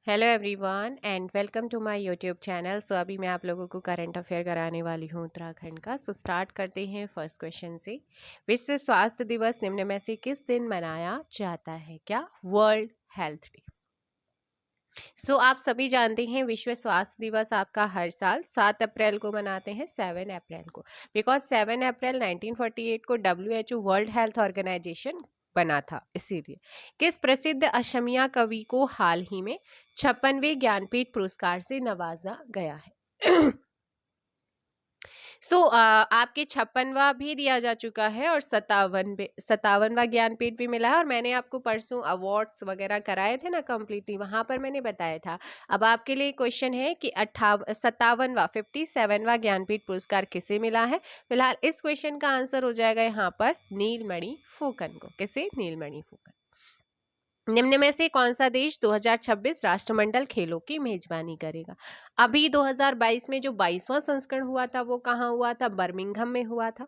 Hello everyone and welcome to my YouTube channel. So अभी मैं आप लोगों को करंट अफेयर कराने वाली हूँ उत्तराखंड का। सो स्टार्ट करते हैं फर्स्ट क्वेश्चन से। विश्व स्वास्थ्य दिवस निम्न में से किस दिन मनाया जाता है? क्या? World health day. सो आप सभी जानते हैं विश्व स्वास्थ्य दिवस आपका हर साल 7 अप्रैल को मनाते हैं, 7 अप्रैल को, बिकॉज 7 अप्रैल 1948 को WHO वर्ल्ड हेल्थ ऑर्गेनाइजेशन बना था, इसीलिए। किस प्रसिद्ध असमिया कवि को हाल ही में 56वें ज्ञानपीठ पुरस्कार से नवाजा गया है? आपके 56वां भी दिया जा चुका है और 57वां ज्ञानपीठ भी मिला है। और मैंने आपको परसों अवार्ड्स वगैरह कराए थे ना कंप्लीटली, वहां पर मैंने बताया था। अब आपके लिए क्वेश्चन है कि 57वां ज्ञानपीठ पुरस्कार किसे मिला है? फिलहाल इस क्वेश्चन का आंसर हो जाएगा यहाँ पर नीलमणि फुकन को। किसे? नीलमणि फुकन। निम्न में से कौन सा देश 2026 राष्ट्रमंडल खेलों की मेजबानी करेगा? अभी 2022 में जो 22वां संस्करण हुआ था वो कहाँ हुआ था? बर्मिंघम में हुआ था।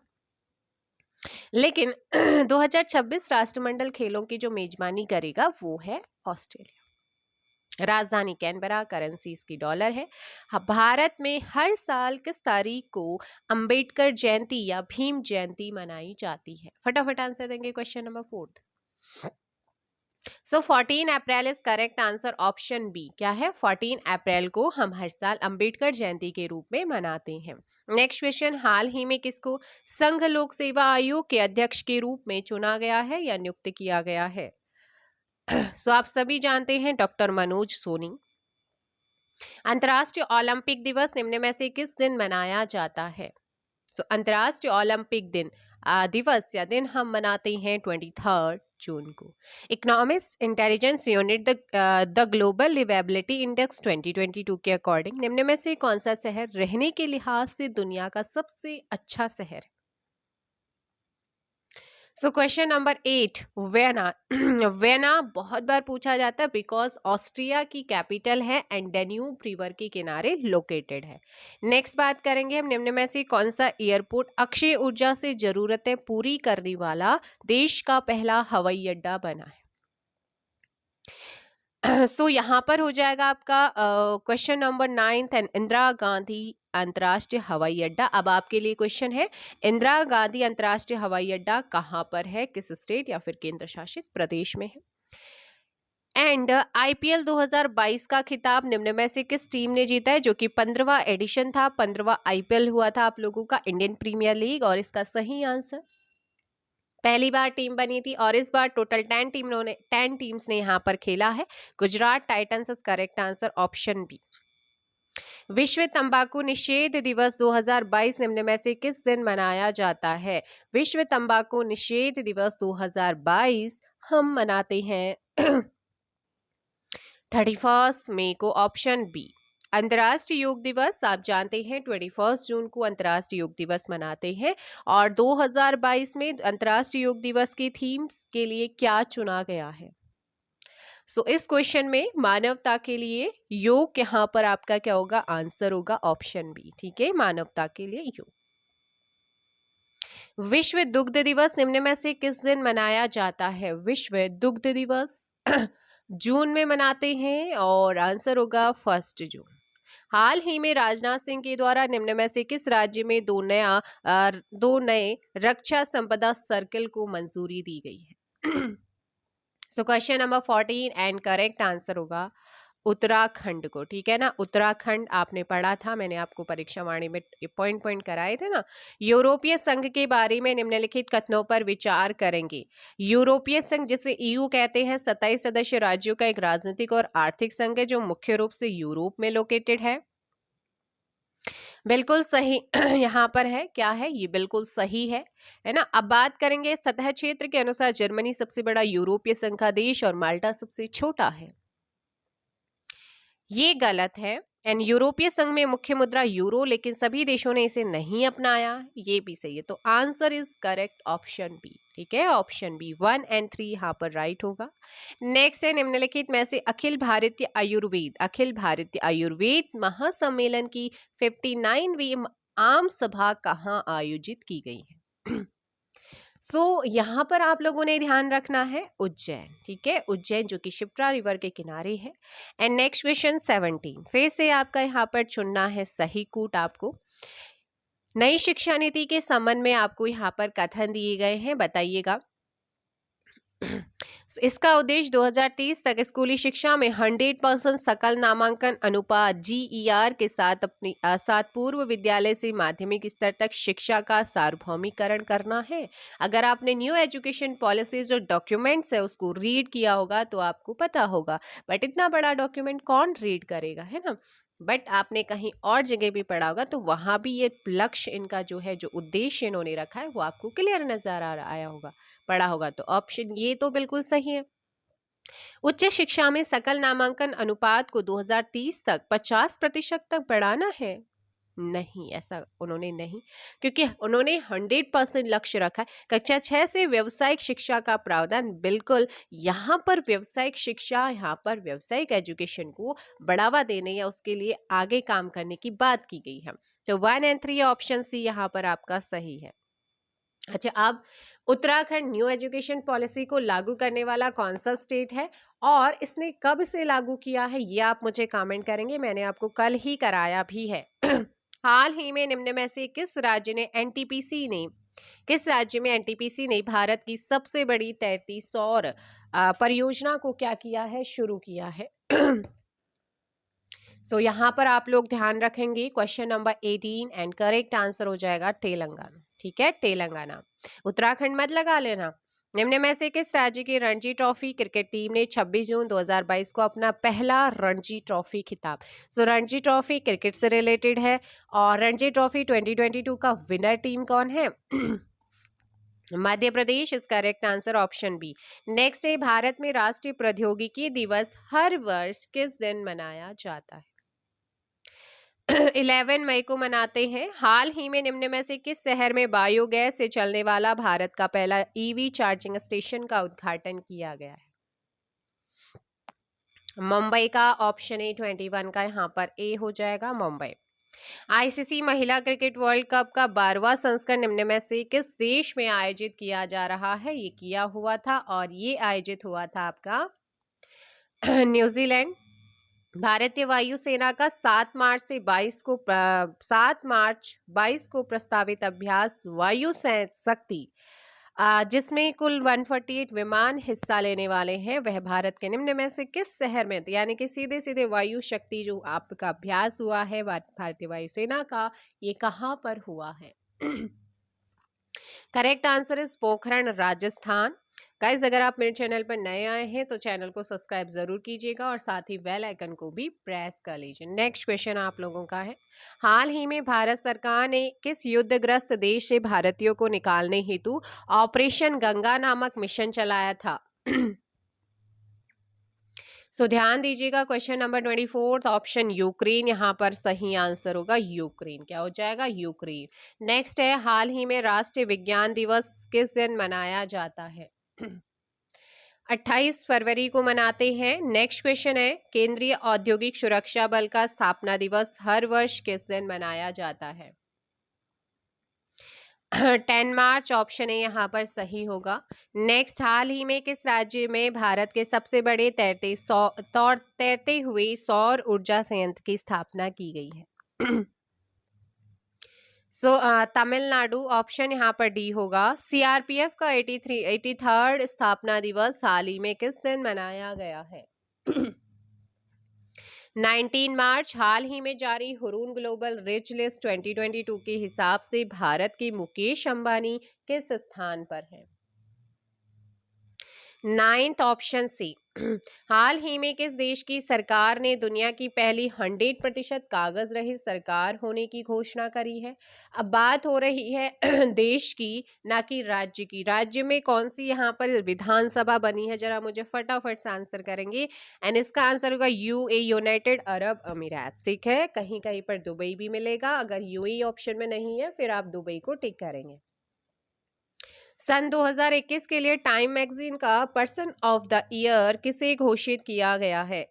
लेकिन 2026 राष्ट्रमंडल खेलों की जो मेजबानी करेगा वो है ऑस्ट्रेलिया। राजधानी कैनबरा, करेंसी इसकी डॉलर है। भारत में हर साल किस तारीख को अंबेडकर जयंती या भीम जयंती मनाई जाती है? फटाफट आंसर देंगे question number 4। 14 April is correct answer, option B. क्या है? 14 अप्रैल को हम हर साल अंबेडकर जयंती के रूप में मनाते हैं। नेक्स्ट क्वेश्चन, हाल ही में किसको संघ लोक सेवा आयोग के अध्यक्ष के रूप में चुना गया है या नियुक्त किया गया है? आप सभी जानते हैं डॉक्टर मनोज सोनी। अंतर्राष्ट्रीय ओलंपिक दिवस निम्न में से किस दिन मनाया जाता है? अंतर्राष्ट्रीय ओलंपिक दिवस या दिन हम मनाते हैं 23 जून को। Economics intelligence unit the global liveability index 2022 के अकॉर्डिंग निम्न में से कौन सा शहर रहने के लिहाज से दुनिया का सबसे अच्छा शहर है? Question number 8, vena. वेना बहुत बार पूछा जाता है बिकॉज ऑस्ट्रिया की कैपिटल है एंड डेन्यूब रिवर के किनारे लोकेटेड है। नेक्स्ट बात करेंगे हम, निम्न में से कौन सा एयरपोर्ट अक्षय ऊर्जा से जरूरतें पूरी करने वाला देश का पहला हवाई अड्डा बना है? यहाँ पर हो जाएगा आपका question number 9 and Indira Gandhi अंतर्राष्ट्रीय हवाई अड्डा। अब आपके लिए क्वेश्चन है, इंदिरा गांधी अंतर्राष्ट्रीय हवाई अड्डा कहाँ पर है? किस स्टेट या फिर केंद्र शासित प्रदेश में है? एंड आईपीएल 2022 का खिताब निम्न में से किस टीम ने जीता है? जो कि 15वां एडिशन था, 15वां आईपीएल हुआ था आप लोगों का, इंडियन प्रीमियर लीग। और इसका सही आंसर, पहली बार टीम बनी थी और इस बार टोटल 10 टीम्स ने यहाँ पर खेला है। Gujarat Titans is correct answer, option B. विश्व तंबाकू निषेध दिवस 2022 निम्न में से किस दिन मनाया जाता है? विश्व तंबाकू निषेध दिवस 2022 हम मनाते हैं 31 मई को, ऑप्शन बी। अंतर्राष्ट्रीय योग दिवस आप जानते हैं 21 जून को अंतर्राष्ट्रीय योग दिवस मनाते हैं। और 2022 में अंतर्राष्ट्रीय योग दिवस की थीम्स के लिए क्या चुना गया है? इस क्वेश्चन में मानवता के लिए योग यहाँ पर आपका क्या होगा? आंसर होगा ऑप्शन बी। ठीक है, मानवता के लिए योग। विश्व दुग्ध दिवस निम्न में से किस दिन मनाया जाता है? विश्व दुग्ध दिवस जून में मनाते हैं और आंसर होगा 1 जून। हाल ही में राजनाथ सिंह के द्वारा निम्न में से किस राज्य में दो नए रक्षा संपदा सर्कल को मंजूरी दी गई है? Question number 14 and correct answer होगा उत्तराखंड को। ठीक है ना, उत्तराखंड आपने पढ़ा था, मैंने आपको परीक्षा वाणी में पॉइंट पॉइंट कराए थे ना। यूरोपीय संघ के बारे में निम्नलिखित कथनों पर विचार करेंगे। यूरोपीय संघ, जिसे ईयू कहते हैं, 27 सदस्य राज्यों का एक राजनीतिक और आर्थिक संघ है जो मुख्य रूप से यूरोप में लोकेटेड है। बिल्कुल सही यहाँ पर है, क्या है ये? बिल्कुल सही है ना। अब बात करेंगे सतह क्षेत्र के अनुसार जर्मनी सबसे बड़ा यूरोपीय संघ का देश और माल्टा सबसे छोटा है। ये गलत है। एंड यूरोपीय संघ में मुख्य मुद्रा यूरो, लेकिन सभी देशों ने इसे नहीं अपनाया, ये भी सही है। तो answer is correct option B. ठीक है, ऑप्शन बी 1 एंड 3 यहाँ पर राइट होगा। नेक्स्ट है, निम्नलिखित में से अखिल भारतीय आयुर्वेद महासम्मेलन की 59वीं आम सभा कहाँ आयोजित की गई है? यहाँ पर आप लोगों ने ध्यान रखना है उज्जैन, ठीक है, उज्जैन जो कि शिप्रा रिवर के किनारे है। एंड नेक्स्ट क्वेश्चन 17, फिर से आपका यहाँ पर चुनना है सही कूट आपको। नई शिक्षा नीति के संबंध में आपको यहाँ पर कथन दिए गए हैं, बताइएगा। इसका उद्देश्य 2030 तक स्कूली शिक्षा में 100% सकल नामांकन अनुपात GER के साथ साथ पूर्व विद्यालय से माध्यमिक स्तर तक शिक्षा का सार्वभौमिकरण करना है। अगर आपने न्यू एजुकेशन पॉलिसी जो डॉक्यूमेंट्स है उसको रीड किया होगा तो आपको पता होगा, बट इतना बड़ा डॉक्यूमेंट कौन रीड करेगा, है ना। बट आपने कहीं और जगह भी पढ़ा होगा तो वहां भी ये लक्ष्य इनका जो है, जो उद्देश्य इन्होंने रखा है वो आपको क्लियर नजर आया होगा, पढ़ा होगा। तो ऑप्शन ये तो बिल्कुल सही है। उच्च शिक्षा में सकल नामांकन अनुपात को 2030 तक 50% तक बढ़ाना है, नहीं, ऐसा उन्होंने नहीं, क्योंकि उन्होंने 100% लक्ष्य रखा है। कक्षा 6 से व्यावसायिक शिक्षा का प्रावधान, बिल्कुल यहाँ पर व्यावसायिक शिक्षा, यहाँ पर व्यावसायिक एजुकेशन को बढ़ावा देने या उसके लिए आगे काम करने की बात की गई है। तो 1 और 3 ऑप्शन सी यहाँ पर आपका सही है। अच्छा, अब उत्तराखंड न्यू एजुकेशन पॉलिसी को लागू करने वाला कौन सा स्टेट है और इसने कब से लागू किया है, ये आप मुझे कमेंट करेंगे, मैंने आपको कल ही कराया भी है। हाल ही में निम्न में से किस राज्य में एनटीपीसी ने भारत की सबसे बड़ी तैरती सौर परियोजना को क्या किया है, शुरू किया है। यहाँ पर आप लोग ध्यान रखेंगे, question number 18 and correct answer हो जाएगा तेलंगाना, ठीक है, तेलंगाना। उत्तराखंड मत लगा लेना। निम्न में से किस राज्य की रणजी ट्रॉफी क्रिकेट टीम ने 26 जून 2022 को अपना पहला रणजी ट्रॉफी खिताब, रणजी ट्रॉफी क्रिकेट से रिलेटेड है और रणजी ट्रॉफी 2022 का विनर टीम कौन है? Madhya Pradesh is correct answer, option B. Next है, भारत में राष्ट्रीय प्रौद्योगिकी दिवस हर वर्ष किस दिन मनाया जाता है? 11 मई को मनाते हैं। हाल ही में निम्न में से किस शहर में बायोगैस से चलने वाला भारत का पहला ईवी चार्जिंग स्टेशन का उद्घाटन किया गया है? मुंबई का, ऑप्शन ए 21 का यहाँ पर ए हो जाएगा, मुंबई। आईसीसी महिला क्रिकेट वर्ल्ड कप का 12वां संस्करण निम्न में से किस देश में आयोजित किया जा रहा है? ये किया हुआ था और ये आयोजित हुआ था आपका न्यूजीलैंड। भारतीय वायुसेना का 7 मार्च 22 को प्रस्तावित अभ्यास वायु शक्ति, जिसमें कुल 148 विमान हिस्सा लेने वाले हैं, वह भारत के निम्न में से किस शहर में, यानी कि सीधे सीधे वायु शक्ति जो आपका अभ्यास हुआ है भारतीय वायुसेना का, ये कहां पर हुआ है? Correct answer is Pokhran, Rajasthan. Guys, अगर आप मेरे चैनल पर नए आए हैं तो चैनल को सब्सक्राइब जरूर कीजिएगा और साथ ही बेल आइकन को भी प्रेस कर लीजिए। नेक्स्ट क्वेश्चन आप लोगों का है, हाल ही में भारत सरकार ने किस युद्धग्रस्त देश से भारतीयों को निकालने हेतु ऑपरेशन गंगा नामक मिशन चलाया था? ध्यान दीजिएगा, क्वेश्चन नंबर 24, ऑप्शन यूक्रेन यहाँ पर सही आंसर होगा, यूक्रेन। क्या हो जाएगा? यूक्रेन। नेक्स्ट है, हाल ही में राष्ट्रीय विज्ञान दिवस किस दिन मनाया जाता है? 28 फरवरी को मनाते हैं। नेक्स्ट क्वेश्चन है, केंद्रीय औद्योगिक सुरक्षा बल का स्थापना दिवस हर वर्ष किस दिन मनाया जाता है? 10 मार्च, ऑप्शन ए यहाँ पर सही होगा। नेक्स्ट, हाल ही में किस राज्य में भारत के सबसे बड़े तैरते हुए सौर ऊर्जा संयंत्र की स्थापना की गई है? तमिलनाडु, ऑप्शन यहाँ पर डी होगा। सीआरपीएफ का 83rd स्थापना दिवस हाल ही में किस दिन मनाया गया है? 19 मार्च। हाल ही में जारी हुरून ग्लोबल रिच लिस्ट 2022 के हिसाब से भारत के मुकेश अंबानी किस स्थान पर है? 9th, option C. हाल ही में किस देश की सरकार ने दुनिया की पहली 100% कागज रहित सरकार होने की घोषणा करी है? अब बात हो रही है देश की, ना कि राज्य की। राज्य में कौन सी यहाँ पर विधानसभा बनी है, जरा मुझे फटाफट से आंसर करेंगे। एंड इसका आंसर होगा यूएई, यूनाइटेड अरब अमीरात। ठीक है, कहीं कहीं पर दुबई भी मिलेगा, अगर यूएई ऑप्शन में नहीं है फिर आप दुबई को टिक करेंगे। सन 2021 के लिए टाइम मैगजीन का पर्सन ऑफ द ईयर किसे घोषित किया गया है?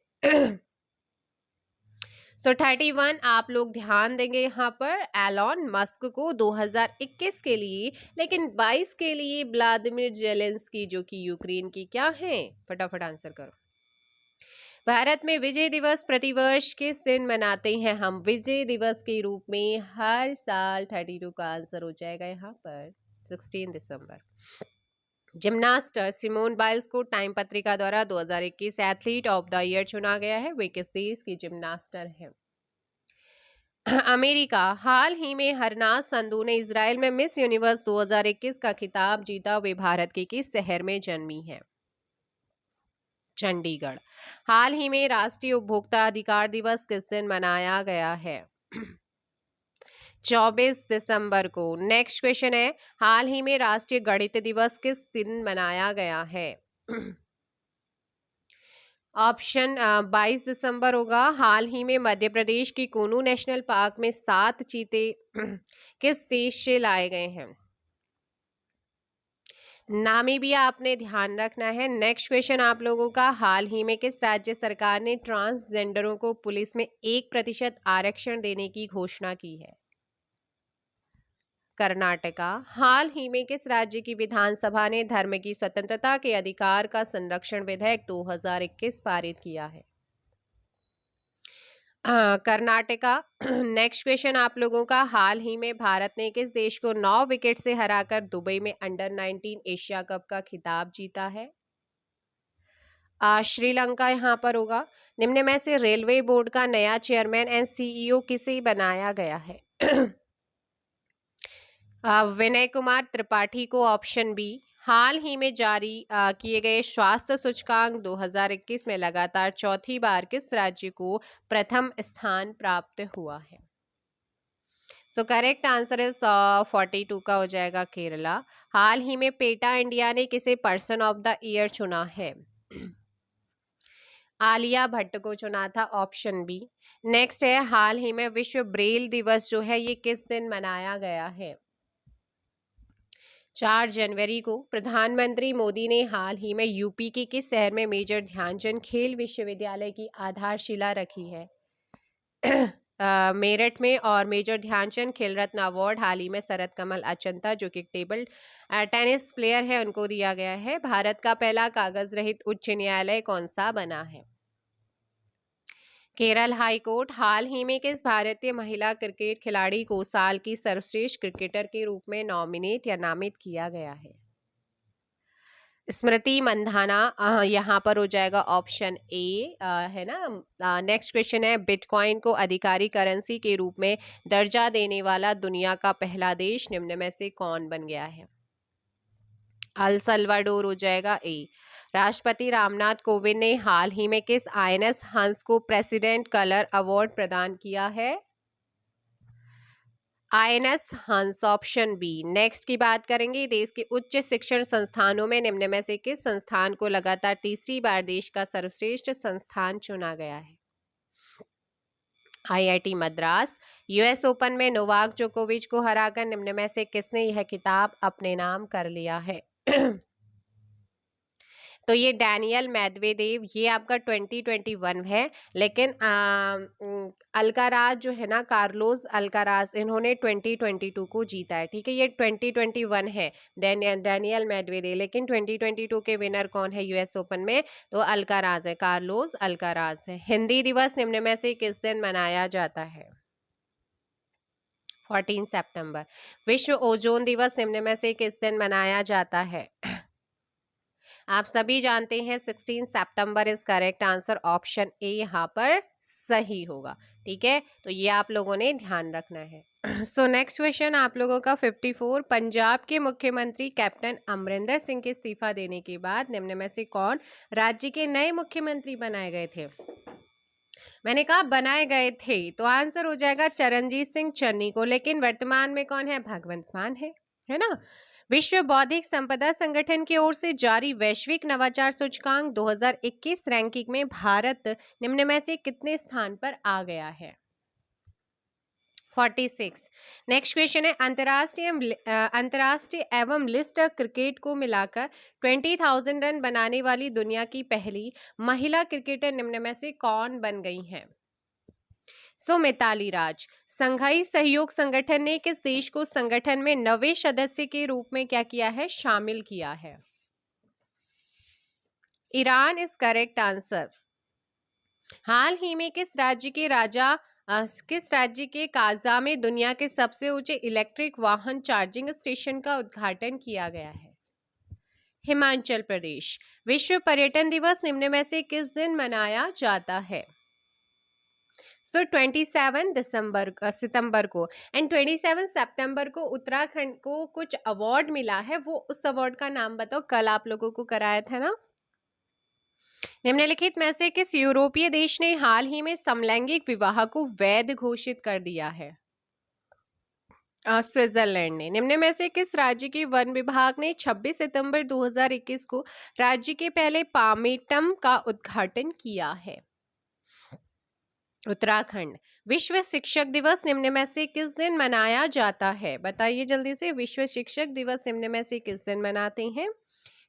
सो 31 आप लोग ध्यान देंगे यहाँ पर एलॉन मस्क को 2021 के लिए, लेकिन 22 के लिए व्लादिमीर जेलेंस्की जो कि यूक्रेन की क्या है, फटाफट आंसर करो। भारत में विजय दिवस प्रतिवर्ष किस दिन मनाते हैं हम? विजय दिवस के रूप में हर साल 32 का आंसर हो जाएगा यहाँ पर 16 दिसंबर। जिम्नास्ट सिमोन बाइल्स को टाइम पत्रिका द्वारा 2021 एथलीट ऑफ द ईयर चुना गया है। वे किस देश की जिम्नास्टर हैं? अमेरिका, हाल ही में हरनाज संधू ने इजराइल में मिस यूनिवर्स 2021 का खिताब जीता। वे भारत के किस शहर में जन्मी है? चंडीगढ़। हाल ही में राष्ट्रीय उपभोक्ता अधिकार दिवस किस दिन मनाया गया है? 24 दिसंबर को। नेक्स्ट क्वेश्चन है, हाल ही में राष्ट्रीय गणित दिवस किस दिन मनाया गया है? ऑप्शन 22 दिसंबर होगा। हाल ही में मध्य प्रदेश की कूनू नेशनल पार्क में 7 चीते किस देश से लाए गए हैं? नामीबिया आपने ध्यान रखना है। नेक्स्ट क्वेश्चन आप लोगों का, हाल ही में किस राज्य सरकार ने ट्रांसजेंडरों को पुलिस में 1% आरक्षण देने की घोषणा की है? कर्नाटका। हाल ही में किस राज्य की विधानसभा ने धर्म की स्वतंत्रता के अधिकार का संरक्षण विधेयक 2021 पारित किया है? कर्नाटका। नेक्स्ट क्वेश्चन आप लोगों का, हाल ही में भारत ने किस देश को 9 विकेट से हराकर दुबई में अंडर 19 एशिया कप का खिताब जीता है? श्रीलंका यहाँ पर होगा। निम्न में से रेलवे बोर्ड का नया चेयरमैन एंड सीईओ किसे बनाया गया है? विनय कुमार त्रिपाठी को। Option B. हाल ही में जारी किए गए स्वास्थ्य सूचकांक 2021 में लगातार चौथी बार किस राज्य को प्रथम स्थान प्राप्त हुआ है? सो करेक्ट आंसर इज 42 का हो जाएगा केरला। हाल ही में पेटा इंडिया ने किसे पर्सन ऑफ द ईयर चुना है? आलिया भट्ट को चुना था। Option B. नेक्स्ट है, हाल ही में विश्व ब्रेल दिवस जो है ये किस दिन मनाया गया है? 4 जनवरी को। प्रधानमंत्री मोदी ने हाल ही में यूपी के किस शहर में मेजर ध्यानचंद खेल विश्वविद्यालय की आधारशिला रखी है? मेरठ में। और मेजर ध्यानचंद खेल रत्न अवार्ड हाल ही में शरद कमल अचंता जो कि टेबल टेनिस प्लेयर है उनको दिया गया है। भारत का पहला कागज रहित उच्च न्यायालय कौन सा बना है? Kerala high court. हाल ही में किस भारतीय महिला क्रिकेट खिलाड़ी को साल की सर्वश्रेष्ठ क्रिकेटर के रूप में नॉमिनेट या नामित किया गया है? स्मृति मंधाना यहाँ पर हो जाएगा ऑप्शन ए, है ना। नेक्स्ट क्वेश्चन है, बिटकॉइन को आधिकारिक करेंसी के रूप में दर्जा देने वाला दुनिया का पहला देश निम्न में से कौन बन गया है? अल सल्वाडोर हो जाएगा ए। राष्ट्रपति रामनाथ कोविंद ने हाल ही में किस आईएनएस हंस को प्रेसिडेंट कलर अवार्ड प्रदान किया है? आईएनएस हंस। Option B. नेक्स्ट की बात करेंगे, देश के उच्च शिक्षण संस्थानों में निम्न में से किस संस्थान को लगातार तीसरी बार देश का सर्वश्रेष्ठ संस्थान चुना गया है? आईआईटी मद्रास। यूएस ओपन में नोवाक जोकोविच को हराकर निम्न में से किसने यह खिताब अपने नाम कर लिया है? तो ये डैनियल मेदवेदेव, ये आपका 2021 है। लेकिन अल्काराज जो है ना, कार्लोस अल्काराज, इन्होंने 2022 को जीता है। ठीक है, ये 2021 है डैनियल मेदवेदेव, लेकिन 2022 के विनर कौन है यूएस ओपन में? तो अल्काराज है, कार्लोस अल्काराज है। हिंदी दिवस निम्न में से किस दिन मनाया जाता है? 14 सितंबर। विश्व ओजोन दिवस निम्न में से किस दिन मनाया जाता है? आप सभी जानते हैं 16 सितंबर is correct answer. Option A यहाँ पर सही होगा। ठीक है, तो ये आप लोगों ने ध्यान रखना है। सो नेक्स्ट क्वेश्चन आप लोगों का 54, पंजाब के मुख्यमंत्री कैप्टन अमरिंदर सिंह के इस्तीफा देने के बाद निम्न में से कौन राज्य के नए मुख्यमंत्री बनाए गए थे? मैंने कहा बनाए गए थे, तो आंसर हो जाएगा चरणजीत सिंह चन्नी को। लेकिन वर्तमान में कौन है? भगवंत मान है ना। विश्व बौद्धिक संपदा संगठन की ओर से जारी वैश्विक नवाचार सूचकांक 2021 रैंकिंग में भारत निम्न में से कितने स्थान पर आ गया है? 46। नेक्स्ट क्वेश्चन है, अंतर्राष्ट्रीय एवं लिस्ट क्रिकेट को मिलाकर 20,000 रन बनाने वाली दुनिया की पहली महिला क्रिकेटर निम्न में से कौन बन गई हैं? सो मिताली राज। संघाई सहयोग संगठन ने किस देश को संगठन में नवे सदस्य के रूप में क्या किया है, शामिल किया है? Iran is correct answer. हाल ही में किस राज्य के काजा में दुनिया के सबसे ऊंचे इलेक्ट्रिक वाहन चार्जिंग स्टेशन का उद्घाटन किया गया है? हिमाचल प्रदेश। विश्व पर्यटन दिवस निम्न में से किस दिन मनाया जाता है? 27 सितंबर को एंड 27 सितंबर को उत्तराखंड को कुछ अवार्ड मिला है, वो उस अवार्ड का नाम बताओ, कल आप लोगों को कराया था ना। निम्नलिखित में से किस यूरोपीय देश ने हाल ही में समलैंगिक विवाह को वैध घोषित कर दिया है? स्विट्जरलैंड ने। निम्न में से किस राज्य के वन विभाग ने 26 सितंबर 2021 को राज्य के पहले पामेटम का उद्घाटन किया है? उत्तराखंड। विश्व शिक्षक दिवस निम्न में से किस दिन मनाया जाता है? बताइए जल्दी से, विश्व शिक्षक दिवस निम्न में से किस दिन मनाते हैं?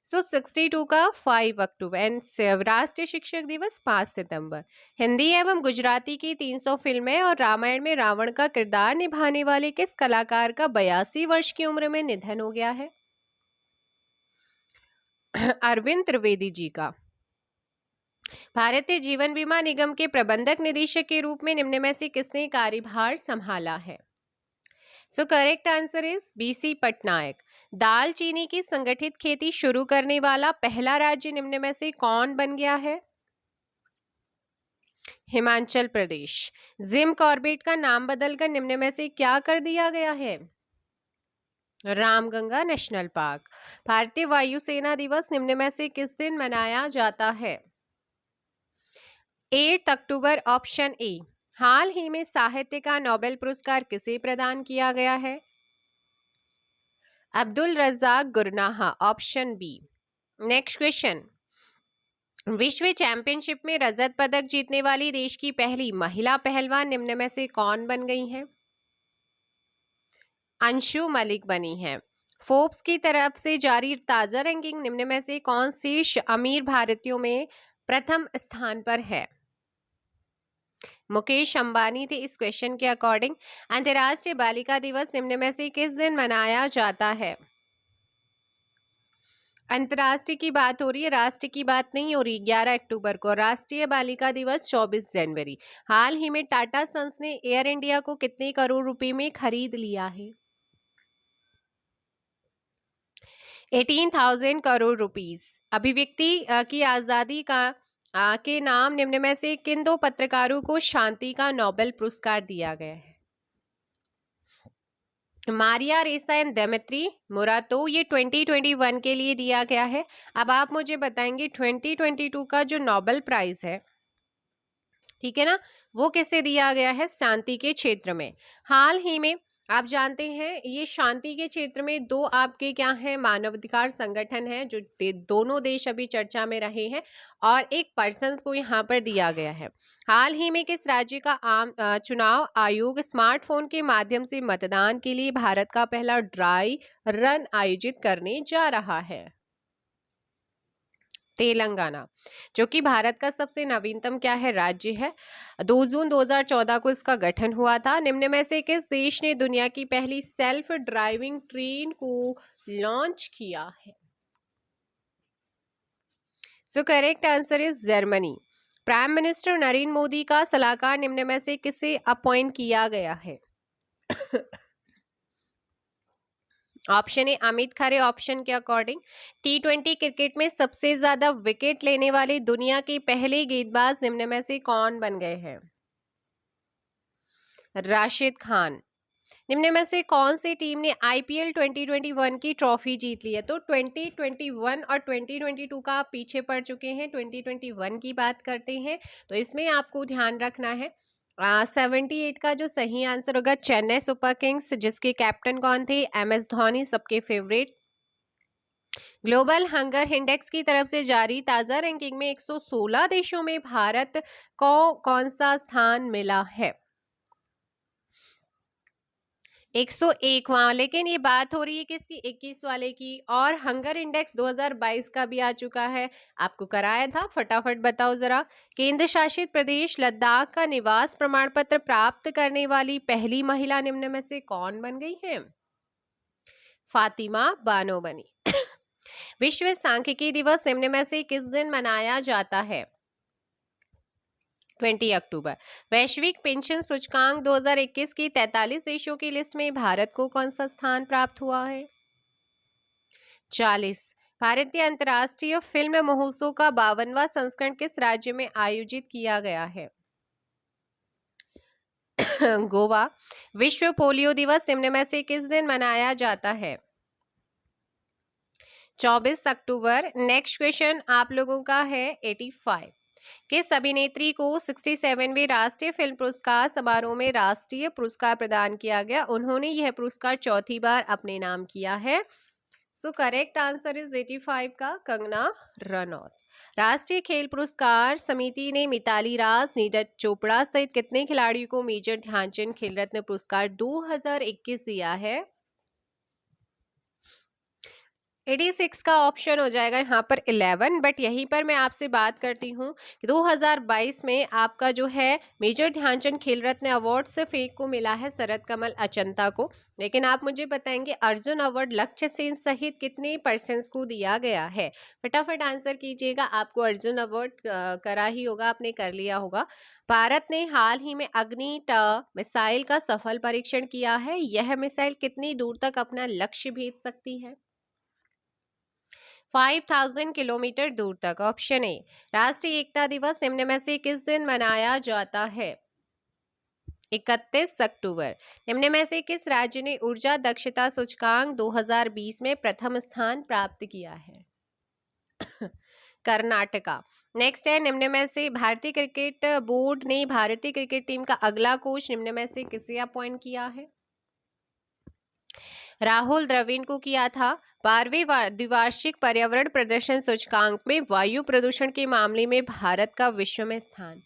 62 का 5 अक्टूबर एंड राष्ट्रीय शिक्षक दिवस 5 सितंबर। हिंदी एवं गुजराती की 300 फिल्में और रामायण में रावण का किरदार निभाने वाले किस कलाकार का 82 वर्ष की उम्र में निधन हो गया है? अरविंद त्रिवेदी जी का। भारतीय जीवन बीमा निगम के प्रबंधक निदेशक के रूप में निम्न में से किसने कार्यभार संभाला है? सो correct answer is BC Patnaik. दालचीनी की संगठित खेती शुरू करने वाला पहला राज्य निम्न में से कौन बन गया है? हिमाचल प्रदेश। जिम कॉर्बेट का नाम बदलकर निम्न में से क्या कर दिया गया है? Ramganga national park. भारतीय वायुसेना दिवस निम्न में से किस दिन मनाया जाता है? 8 अक्टूबर ऑप्शन ए। हाल ही में साहित्य का नोबेल पुरस्कार किसे प्रदान किया गया है? Abdulrazak Gurnah option B. Next question. विश्व चैंपियनशिप में रजत पदक जीतने वाली देश की पहली महिला पहलवान निम्न में से कौन बन गई हैं? अंशु मलिक बनी हैं। फोर्ब्स की तरफ से जारी ताजा रैंकिंग निम्न में से कौन शीर्ष अमीर भारतीयों में प्रथम स्थान पर है? मुकेश अंबानी थे इस क्वेश्चन के अकॉर्डिंग। अंतर्राष्ट्रीय बालिका दिवस निम्न में से किस दिन मनाया जाता है? अंतर्राष्ट्रीय की बात हो रही है, राष्ट्र की बात नहीं हो रही। 11 अक्टूबर को राष्ट्रीय बालिका दिवस, 24 जनवरी। हाल ही में टाटा सन्स ने एयर इंडिया को कितने करोड़ रुपए में खरीद लिया है? 18,000 करोड़ रुपीस। अभिव्यक्ति की आजादी के नाम निम्न में से किन दो पत्रकारों को शांति का नोबेल पुरस्कार दिया गया है? मारिया रेसा एंड दिमित्री मुराटोव। ये 2021 के लिए दिया गया है। अब आप मुझे बताएंगे 2022 का जो नोबेल प्राइज है, ठीक है ना, वो किसे दिया गया है? शांति के क्षेत्र में। हाल ही में आप जानते हैं ये शांति के क्षेत्र में दो आपके क्या हैं, मानवाधिकार संगठन है, जो दोनों देश अभी चर्चा में रहे हैं, और एक पर्सन को यहाँ पर दिया गया है। हाल ही में किस राज्य का चुनाव आयोग स्मार्टफोन के माध्यम से मतदान के लिए भारत का पहला ड्राई रन आयोजित करने जा रहा है? तेलंगाना, जो कि भारत का सबसे नवीनतम क्या है, राज्य है। 2 जून 2014 को इसका गठन हुआ था। निम्न में से किस देश ने दुनिया की पहली सेल्फ ड्राइविंग ट्रेन को लॉन्च किया है? सो correct answer is Germany. Prime minister Narendra Modi का सलाहकार निम्न में से किसे अपॉइंट किया गया है? Option A Amit Khare option के अकॉर्डिंग। T20 क्रिकेट में सबसे ज्यादा विकेट लेने वाले दुनिया के पहले गेंदबाज निम्न में से कौन बन गए हैं? राशिद खान। निम्न में से कौन सी टीम ने IPL 2021 की ट्रॉफी जीत ली है? तो 2021 और 2022 का आप पीछे पड़ चुके हैं, 2021 की बात करते हैं। तो इसमें आपको ध्यान रखना है 78 का जो सही आंसर होगा चेन्नई सुपर किंग्स, जिसके कैप्टन कौन थे? MS धोनी, सबके फेवरेट। ग्लोबल हंगर इंडेक्स की तरफ से जारी ताजा रैंकिंग में 116 देशों में भारत को कौन सा स्थान मिला है? 101वां, लेकिन ये बात हो रही है किसकी, 21 वाले की। और हंगर इंडेक्स 2022 का भी आ चुका है, आपको कराया था, फटाफट बताओ जरा। केंद्र शासित प्रदेश लद्दाख का निवास प्रमाण पत्र प्राप्त करने वाली पहली महिला निम्न में से कौन बन गई है? फातिमा बानो बनी। विश्व सांख्यिकी दिवस निम्न में से किस दिन मनाया जाता है? 20 अक्टूबर। वैश्विक पेंशन सूचकांक 2021 की 43 देशों की लिस्ट में भारत को कौन सा स्थान प्राप्त हुआ है? 40। भारतीय अंतर्राष्ट्रीय फिल्म महोत्सव का 52वां संस्करण किस राज्य में आयोजित किया गया है? गोवा। विश्व पोलियो दिवस निम्न में से किस दिन मनाया जाता है? 24 अक्टूबर। नेक्स्ट क्वेश्चन आप लोगों का है 85। किस अभिनेत्री को 67वें राष्ट्रीय फिल्म पुरस्कार समारोह में राष्ट्रीय पुरस्कार प्रदान किया गया? उन्होंने यह पुरस्कार चौथी बार अपने नाम किया है। सो करेक्ट आंसर इज 85 का कंगना रनौत। राष्ट्रीय खेल पुरस्कार समिति ने मिताली राज, नीरज चोपड़ा सहित कितने खिलाड़ियों को मेजर ध्यानचंद खेल रत्न पुरस्कार 2021 दिया है? 86 का ऑप्शन हो जाएगा यहाँ पर 11। बट यहीं पर मैं आपसे बात करती हूँ कि 2022 में आपका जो है मेजर ध्यानचंद खेल रत्न अवार्ड सिर्फ एक को मिला है, शरद कमल अचंता को। लेकिन आप मुझे बताएंगे अर्जुन अवार्ड लक्ष्य सेन सहित कितने पर्सन्स को दिया गया है? फटाफट आंसर कीजिएगा। आपको अर्जुन अवार्ड करा ही होगा, आपने कर लिया होगा। भारत ने हाल ही में अग्नि मिसाइल का सफल परीक्षण किया है। यह मिसाइल कितनी दूर तक अपना लक्ष्य भेज सकती है? 5000 किलोमीटर दूर तक। Option A. राष्ट्रीय एकता दिवस निम्न में से किस दिन मनाया जाता है? 31 अक्टूबर। निम्न में से किस राज्य ने ऊर्जा दक्षता सूचकांक 2020 में प्रथम स्थान प्राप्त किया है? कर्नाटका। नेक्स्ट है, निम्न में से भारतीय क्रिकेट बोर्ड ने भारतीय क्रिकेट टीम का अगला कोच निम्न में से किसे अपॉइंट किया है? राहुल द्रविड़ को किया था। 12वें द्विवार्षिक पर्यावरण प्रदर्शन सूचकांक में वायु प्रदूषण के मामले में भारत का विश्व में स्थान।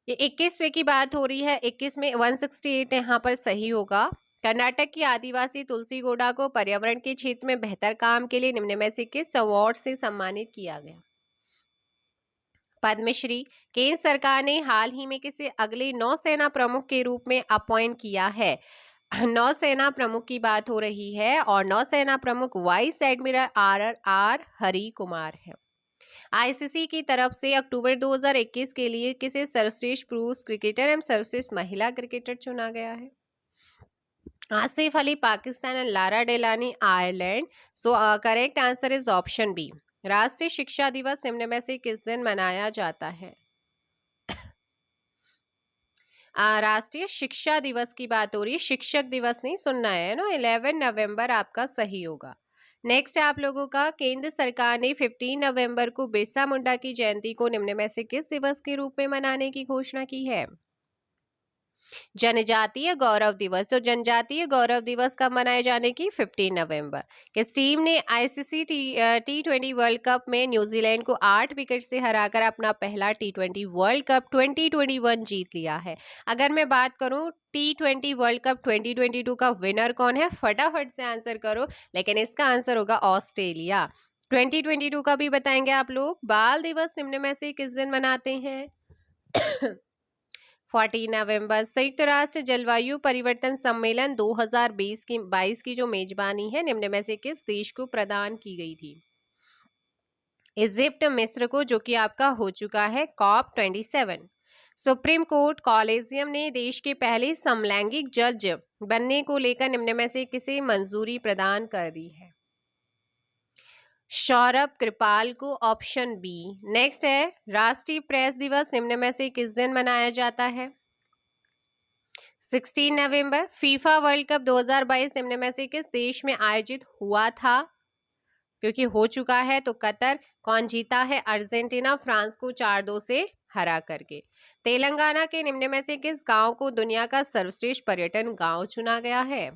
ये 21वें की बात हो रही है, 21 में 168 यहाँ पर सही होगा। कर्नाटक की आदिवासी तुलसी गोडा को पर्यावरण के क्षेत्र में बेहतर काम के लिए निम्न में से किस अवार्ड से सम्मानित किया गया? पद्मश्री। केंद्र सरकार ने हाल ही में किसे अगले नौसेना प्रमुख के रूप में अपॉइंट किया है? नौसेना प्रमुख की बात हो रही है और नौसेना प्रमुख vice admiral R Hari Kumar है। आईसीसी की तरफ से अक्टूबर 2021 के लिए किसे सर्वश्रेष्ठ पुरुष क्रिकेटर एवं सर्वश्रेष्ठ महिला क्रिकेटर चुना गया है? Asif Ali Pakistan and Lara Delaney Ireland. So correct answer is option B. राष्ट्रीय शिक्षा दिवस निम्न में से किस दिन मनाया जाता है? राष्ट्रीय शिक्षा दिवस की बात हो रही है, शिक्षक दिवस नहीं सुनना है ना। 11 नवंबर आपका सही होगा। नेक्स्ट है आप लोगों का, केंद्र सरकार ने 15 नवंबर को बिरसा मुंडा की जयंती को निम्न में से किस दिवस के रूप में मनाने की घोषणा की है? जनजातीय गौरव दिवस। तो जनजातीय गौरव दिवस कब मनाए जाने की? 15 नवंबर। किस टीम ने आईसीसी T20 वर्ल्ड कप में न्यूजीलैंड को 8 विकेट से हराकर अपना पहला T20 वर्ल्ड कप 2021 जीत लिया है? अगर मैं बात करूं T20 वर्ल्ड कप 2022 का विनर कौन है, फटाफट से आंसर करो। लेकिन इसका आंसर होगा ऑस्ट्रेलिया। 2022 का भी बताएंगे आप लोग। बाल दिवस निम्न में से किस दिन मनाते हैं? 14 नवंबर। संयुक्त राष्ट्र जलवायु परिवर्तन सम्मेलन 2022 की जो मेजबानी है निम्न में से किस देश को प्रदान की गई थी? इजिप्ट, मिस्र को, जो कि आपका हो चुका है COP27। सुप्रीम कोर्ट कॉलेजियम ने देश के पहले समलैंगिक जज बनने को लेकर निम्न में से किसे मंजूरी प्रदान कर दी है? सौरभ कृपाल को। Option B. नेक्स्ट है, राष्ट्रीय प्रेस दिवस निम्न में से किस दिन मनाया जाता है? 16 नवंबर। फीफा वर्ल्ड कप 2022 निम्न में से किस देश में आयोजित हुआ था? क्योंकि हो चुका है तो कतर। कौन जीता है? अर्जेंटीना फ्रांस को 4-2 से हरा करके। तेलंगाना के निम्न में से किस गांव को दुनिया का सर्वश्रेष्ठ पर्यटन गांव चुना गया है?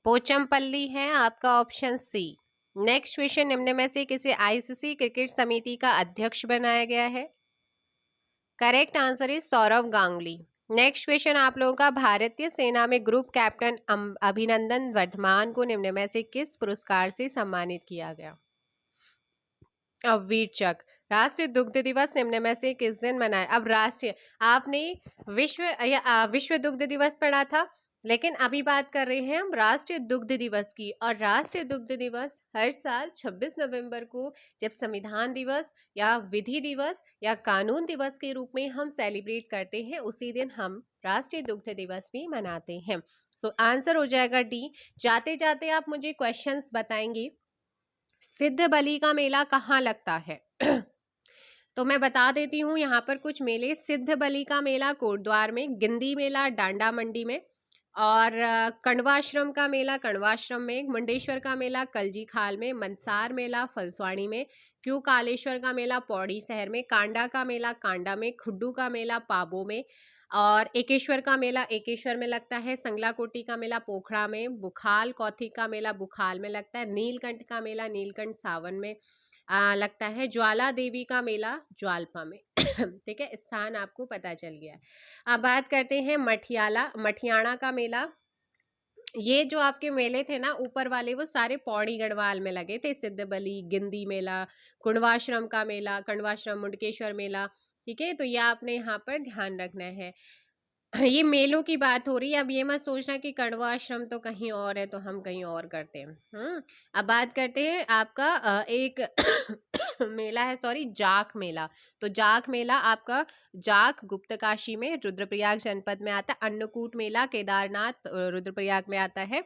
पोचमपल्ली है आपका ऑप्शन सी। नेक्स्ट क्वेश्चन, निम्न में से किसे आईसीसी क्रिकेट समिति का अध्यक्ष बनाया गया है? Correct answer is Sourav Ganguly. Next question आप लोगों का, भारतीय सेना में ग्रुप कैप्टन अभिनंदन वर्धमान को निम्न में से किस पुरस्कार से सम्मानित किया गया? अब वीर चक्र। राष्ट्रीय दुग्ध दिवस निम्न में से किस दिन मनाया? अब राष्ट्रीय, आपने विश्व दुग्ध दिवस पढ़ा था, लेकिन अभी बात कर रहे हैं हम राष्ट्रीय दुग्ध दिवस की। और राष्ट्रीय दुग्ध दिवस हर साल 26 नवंबर को, जब संविधान दिवस या विधि दिवस या कानून दिवस के रूप में हम सेलिब्रेट करते हैं, उसी दिन हम राष्ट्रीय दुग्ध दिवस भी मनाते हैं। सो आंसर हो जाएगा डी। जाते जाते आप मुझे क्वेश्चंस बताएंगे, सिद्ध बलि का मेला कहाँ लगता है? तो मैं बता देती हूँ यहाँ पर कुछ मेले। सिद्ध बलि का मेला कोटद्वार में, गिंदी मेला डांडा मंडी में, और कण्वाश्रम का मेला कण्वाश्रम में, मुंडेश्वर का मेला कलजी खाल में, मनसार मेला फलस्वाड़ी में, क्यू कालेश्वर का मेला पौड़ी शहर में, कांडा का मेला कांडा में, खुड्डू का मेला पाबो में, और एकेश्वर का मेला एकेश्वर में लगता है, संगलाकोटी का मेला पोखरा में, बुखाल कौथिक का मेला बुखाल में लगता है, नीलकंठ का मेला नीलकंठ सावन में लगता है, ज्वाला देवी का मेला ज्वालपा में। ठीक है, स्थान आपको पता चल गया। अब बात करते हैं मठियाणा का मेला। ये जो आपके मेले थे ना ऊपर वाले, वो सारे पौड़ी गढ़वाल में लगे थे। सिद्ध बलि, गिंदी मेला, कुंडवाश्रम का मेला, कण्वाश्रम मुंडकेश्वर मेला। ठीक है, तो ये आपने यहाँ पर ध्यान रखना है। ये मेलों की बात हो रही है। अब ये मत सोचना कि कण्वा आश्रम तो कहीं और है तो हम कहीं और करते हैं। अब बात करते हैं आपका एक मेला है, सॉरी, जाख मेला। तो जाख मेला आपका जाख गुप्तकाशी में रुद्रप्रयाग जनपद में आता है। अन्नकूट मेला केदारनाथ रुद्रप्रयाग में आता है।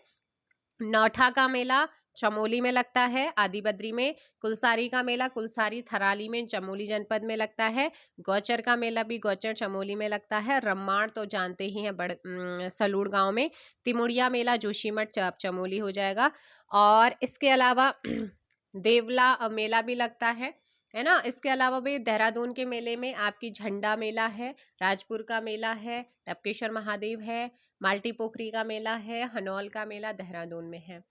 नौठा का मेला चमोली में लगता है, आदिबद्री में। कुलसारी का मेला कुलसारी थराली में चमोली जनपद में लगता है। गौचर का मेला भी गौचर चमोली में लगता है। रम्माण तो जानते ही हैं सलूड़ गांव में। तिमुड़िया मेला जोशीमठ चमोली हो जाएगा। और इसके अलावा देवला मेला भी लगता है ना। इसके अलावा भी देहरादून के मेले में आपकी झंडा मेला है, राजपुर का मेला है, टपकेश्वर महादेव है, माल्टी पोखरी का मेला है, हनौल का मेला देहरादून में है।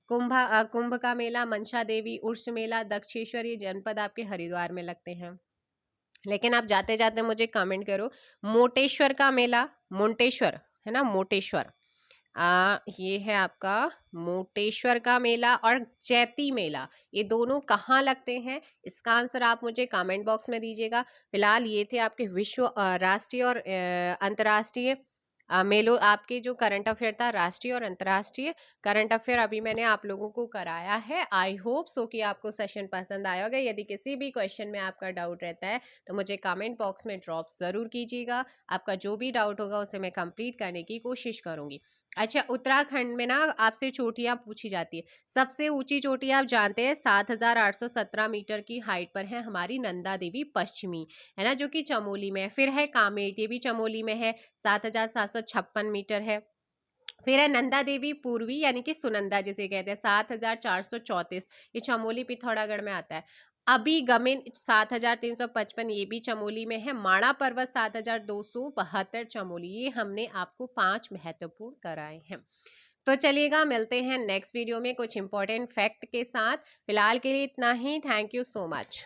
कुंभ का मेला, मनसा देवी उर्स मेला दक्षेश्वर, ये जनपद आपके हरिद्वार में लगते हैं। लेकिन आप जाते जाते मुझे कमेंट करो, मोटेश्वर का मेला, मोंटेश्वर है ना, मोटेश्वर, ये है आपका मोटेश्वर का मेला और चैती मेला, ये दोनों कहाँ लगते हैं? इसका आंसर आप मुझे कमेंट बॉक्स में दीजिएगा। फिलहाल ये थे आपके विश्व राष्ट्रीय और अंतर्राष्ट्रीय मेलों, आपके जो करंट अफेयर था, राष्ट्रीय और अंतर्राष्ट्रीय करंट अफेयर अभी मैंने आप लोगों को कराया है। आई होप सो कि आपको सेशन पसंद आया होगा। यदि किसी भी क्वेश्चन में आपका डाउट रहता है तो मुझे कमेंट बॉक्स में ड्रॉप ज़रूर कीजिएगा। आपका जो भी डाउट होगा उसे मैं कंप्लीट करने की कोशिश करूँगी। अच्छा, उत्तराखंड में ना आपसे चोटियां पूछी जाती है। सबसे ऊंची चोटी आप जानते हैं 7,817 मीटर की हाइट पर है हमारी नंदा देवी पश्चिमी, है ना, जो कि चमोली में है। फिर है कामेट, ये भी चमोली में है, 7,756 मीटर है। फिर है नंदा देवी पूर्वी यानी कि सुनंदा जिसे कहते हैं, 7,434, ये चमोली पिथौरागढ़ में आता है। अभी गमिन 7,355, ये भी चमोली में है। माणा पर्वत 7,272 चमोली। ये हमने आपको 5 महत्वपूर्ण कराए हैं। तो चलिएगा, मिलते हैं नेक्स्ट वीडियो में कुछ इंपॉर्टेंट फैक्ट के साथ। फिलहाल के लिए इतना ही। Thank you so much.